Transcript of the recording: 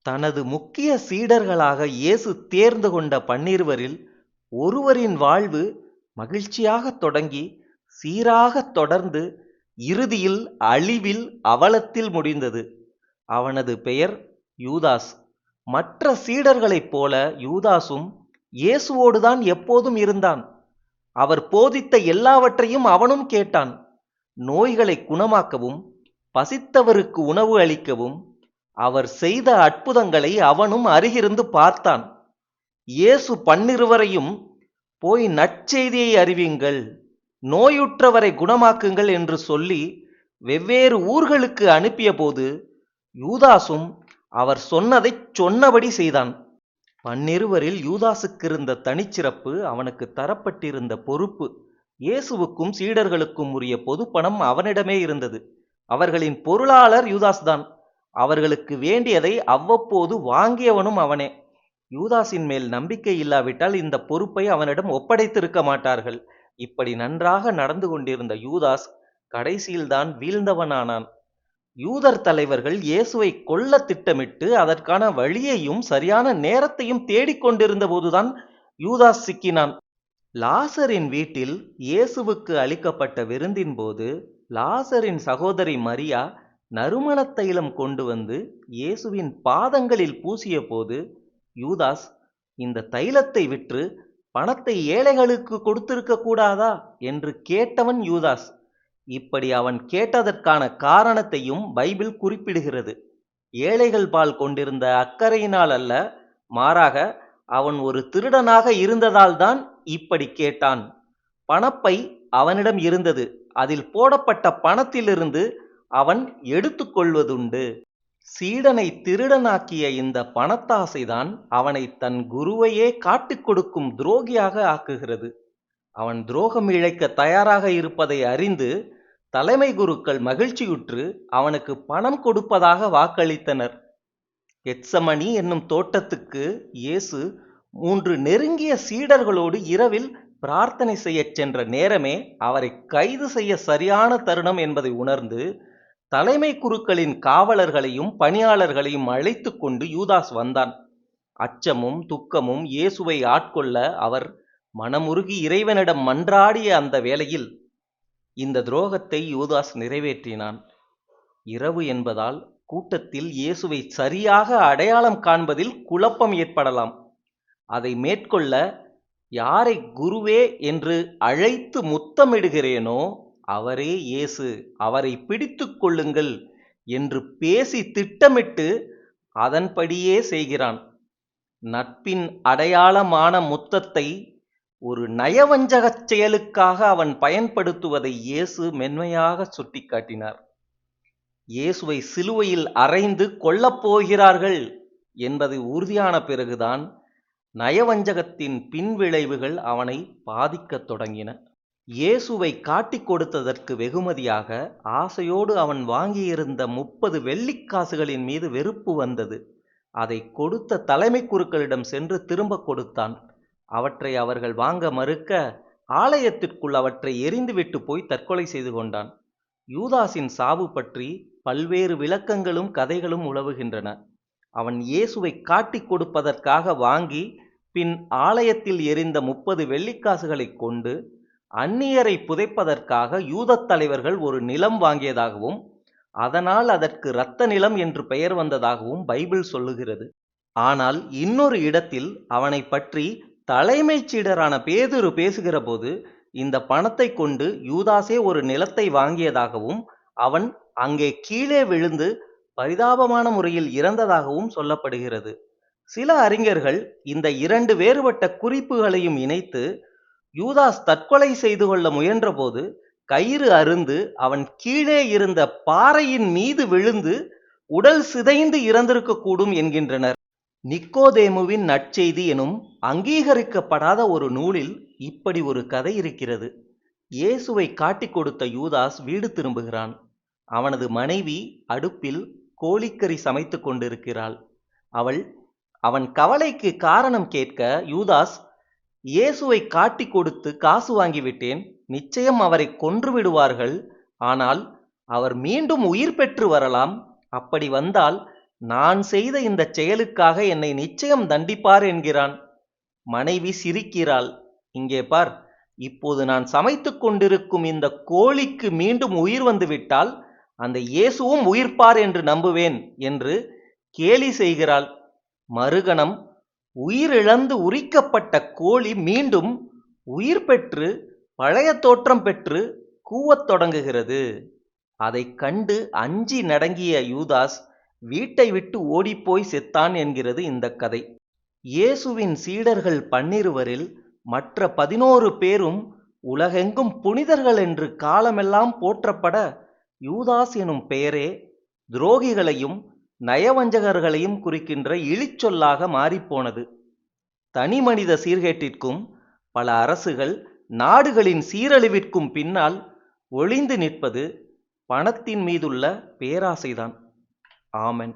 தனது முக்கிய சீடர்களாக இயேசு தேர்ந்து கொண்ட 12 ஒருவரின் வாழ்வு மகிழ்ச்சியாக தொடங்கி சீராக தொடர்ந்து இறுதியில் அழிவில் அவலத்தில் முடிந்தது. அவனது பெயர் யூதாஸ். மற்ற சீடர்களைப் போல யூதாசும் இயேசுவோடுதான் எப்போதும் இருந்தான். அவர் போதித்த எல்லாவற்றையும் அவனும் கேட்டான். நோய்களை குணமாக்கவும் பசித்தவருக்கு உணவு அளிக்கவும் அவர் செய்த அற்புதங்களை அவனும் அருகிருந்து பார்த்தான். இயேசு 12 போய் நற்செய்தியை அறிவியுங்கள், நோயுற்றவரை குணமாக்குங்கள் என்று சொல்லி வெவ்வேறு ஊர்களுக்கு அனுப்பிய போது யூதாசும் அவர் சொன்னதைச் சொன்னபடி செய்தான். 12 யூதாசுக்கு இருந்த தனிச்சிறப்பு அவனுக்கு தரப்பட்டிருந்த பொறுப்பு. இயேசுவுக்கும் சீடர்களுக்கும் உரிய பொது பணம் அவனிடமே இருந்தது. அவர்களின் பொருளாளர் யூதாஸ்தான். அவர்களுக்கு வேண்டியதை அவ்வப்போது வாங்கியவனும் அவனே. யூதாஸின் மேல் நம்பிக்கை இல்லாவிட்டால் இந்த பொறுப்பை அவனிடம் ஒப்படைத்திருக்க மாட்டார்கள். இப்படி நன்றாக நடந்து கொண்டிருந்த யூதாஸ் கடைசியில்தான் வீழ்ந்தவனானான். யூதர் தலைவர்கள் இயேசுவை கொல்ல திட்டமிட்டு அதற்கான வழியையும் சரியான நேரத்தையும் தேடிக்கொண்டிருந்த போதுதான் யூதாஸ் சிக்கினான். லாசரின் வீட்டில் இயேசுவுக்கு அளிக்கப்பட்ட விருந்தின் போது லாசரின் சகோதரி மரியா நறுமண தைலம் கொண்டு வந்து இயேசுவின் பாதங்களில் பூசிய போது யூதாஸ் இந்த தைலத்தை விற்று பணத்தை ஏழைகளுக்கு கொடுத்திருக்க கூடாதா என்று கேட்டவன் யூதாஸ். இப்படி அவன் கேட்டதற்கான காரணத்தையும் பைபிள் குறிப்பிடுகிறது. ஏழைகள் பால் கொண்டிருந்த அக்கறையினால் அல்ல, மாறாக அவன் ஒரு திருடனாக இருந்ததால் தான் இப்படி கேட்டான். பணப்பை அவனிடம் இருந்தது. அதில் போடப்பட்ட பணத்திலிருந்து அவன் எடுத்துக்கொள்வதுண்டு. சீடனை திருடனாக்கிய இந்த பணத்தாசைதான் அவனை தன் குருவையே காட்டிக் கொடுக்கும் துரோகியாக ஆக்குகிறது. அவன் துரோகம் இழைக்க தயாராக இருப்பதை அறிந்து தலைமை குருக்கள் மகிழ்ச்சியுற்று அவனுக்கு பணம் கொடுப்பதாக வாக்களித்தனர். கெத்சமனி என்னும் தோட்டத்துக்கு இயேசு 3 நெருங்கிய சீடர்களோடு இரவில் பிரார்த்தனை செய்யச் சென்ற நேரமே அவரை கைது செய்ய சரியான தருணம் என்பதை உணர்ந்து தலைமை குருக்களின் காவலர்களையும் பணியாளர்களையும் அழைத்து கொண்டு யூதாஸ் வந்தான். அச்சமும் துக்கமும் இயேசுவை ஆட்கொள்ள அவர் மனமுருகி இறைவனிடம் மன்றாடிய அந்த வேளையில் இந்த துரோகத்தை யூதாஸ் நிறைவேற்றினான். இரவு என்பதால் கூட்டத்தில் இயேசுவை சரியாக அடையாளம் காண்பதில் குழப்பம் ஏற்படலாம். அதை மேற்கொள்ள யாரை குருவே என்று அழைத்து முத்தமிடுகிறேனோ அவரே இயேசு, அவரை பிடித்து கொள்ளுங்கள் என்று பேசி திட்டமிட்டு அதன்படியே செய்கிறான். நட்பின் அடையாளமான முத்தத்தை ஒரு நயவஞ்சகச் செயலுக்காக அவன் பயன்படுத்துவதை இயேசு மென்மையாக சுட்டிக்காட்டினார். இயேசுவை சிலுவையில் அறைந்து கொல்லப்போகிறார்கள் என்பது உறுதியான பிறகுதான் நயவஞ்சகத்தின் பின்விளைவுகள் அவனை பாதிக்கத் தொடங்கின. இயேசுவை காட்டிக் கொடுத்ததற்கு வெகுமதியாக ஆசையோடு அவன் வாங்கியிருந்த 30 வெள்ளிக்காசுகளின் மீது வெறுப்பு வந்தது. அதை கொடுத்த தலைமை குருக்களிடம் சென்று திரும்ப கொடுத்தான். அவற்றை அவர்கள் வாங்க மறுக்க ஆலயத்திற்குள் அவற்றை எறிந்துவிட்டு போய் தற்கொலை செய்து கொண்டான். யூதாஸின் சாவு பற்றி பல்வேறு விளக்கங்களும் கதைகளும் உலவுகின்றன. அவன் இயேசுவை காட்டிக் கொடுப்பதற்காக வாங்கி பின் ஆலயத்தில் எரிந்த 30 வெள்ளிக்காசுகளை கொண்டு அந்நியரை புதைப்பதற்காக யூதத் தலைவர்கள் ஒரு நிலம் வாங்கியதாகவும் அதனால் அதற்கு இரத்த நிலம் என்று பெயர் வந்ததாகவும் பைபிள் சொல்லுகிறது. ஆனால் இன்னொரு இடத்தில் அவனை பற்றி தலைமைச் சீடரான பேதுரு பேசுகிற போது இந்த பணத்தை கொண்டு யூதாசே ஒரு நிலத்தை வாங்கியதாகவும் அவன் அங்கே கீழே விழுந்து பரிதாபமான முறையில் இறந்ததாகவும் சொல்லப்படுகிறது. சில அறிஞர்கள் இந்த 2 வேறுபட்ட குறிப்புகளையும் இணைத்து யூதாஸ் தற்கொலை செய்து கொள்ள முயன்றபோது கயிறு அறுந்து அவன் கீழே இருந்த பாறையின் மீது விழுந்து உடல் சிதைந்து இறந்திருக்கக்கூடும் என்கின்றனர். நிக்கோதேமுவின் நற்செய்தி எனும் அங்கீகரிக்கப்படாத ஒரு நூலில் இப்படி ஒரு கதை இருக்கிறது. இயேசுவை காட்டிக் கொடுத்த யூதாஸ் வீடு திரும்புகிறான். அவனது மனைவி அடுப்பில் கோழிக்கறி சமைத்து கொண்டிருக்கிறாள். அவன் கவலைக்கு காரணம் கேட்க யூதாஸ், இயேசுவை காட்டிக் கொடுத்து காசு வாங்கிவிட்டேன், நிச்சயம் அவரை கொன்று விடுவார்கள், ஆனால் அவர் மீண்டும் உயிர் பெற்று வரலாம், அப்படி வந்தால் நான் செய்த இந்த செயலுக்காக என்னை நிச்சயம் தண்டிப்பார் என்கிறான். மனைவி சிரிக்கிறாள். இங்கே பார், இப்போது நான் சமைத்துக் கொண்டிருக்கும் இந்த கோழிக்கு மீண்டும் உயிர் வந்துவிட்டால் அந்த இயேசுவும் உயிர்ப்பார் என்று நம்புவேன் என்று கேலி செய்கிறாள். மறுகணம் உயிரிழந்து உரிக்கப்பட்ட கோழி மீண்டும் உயிர் பெற்று பழைய தோற்றம் பெற்று கூவத் தொடங்குகிறது. அதைக் கண்டு அஞ்சி நடுங்கிய யூதாஸ் வீட்டை விட்டு ஓடிப்போய் செத்தான் என்கிறது இந்த கதை. இயேசுவின் சீடர்கள் 12 மற்ற 11 பேரும் உலகெங்கும் புனிதர்கள் என்று காலமெல்லாம் போற்றப்பட யூதாஸ் எனும் பெயரே துரோகிகளையும் நயவஞ்சகர்களையும் குறிக்கின்ற இழிச்சொல்லாக மாறிப்போனது. தனி மனித சீர்கேட்டிற்கும் பல அரசுகள் நாடுகளின் சீரழிவிற்கும் பின்னால் ஒளிந்து நிற்பது பணத்தின் மீதுள்ள பேராசைதான். ஆமென்.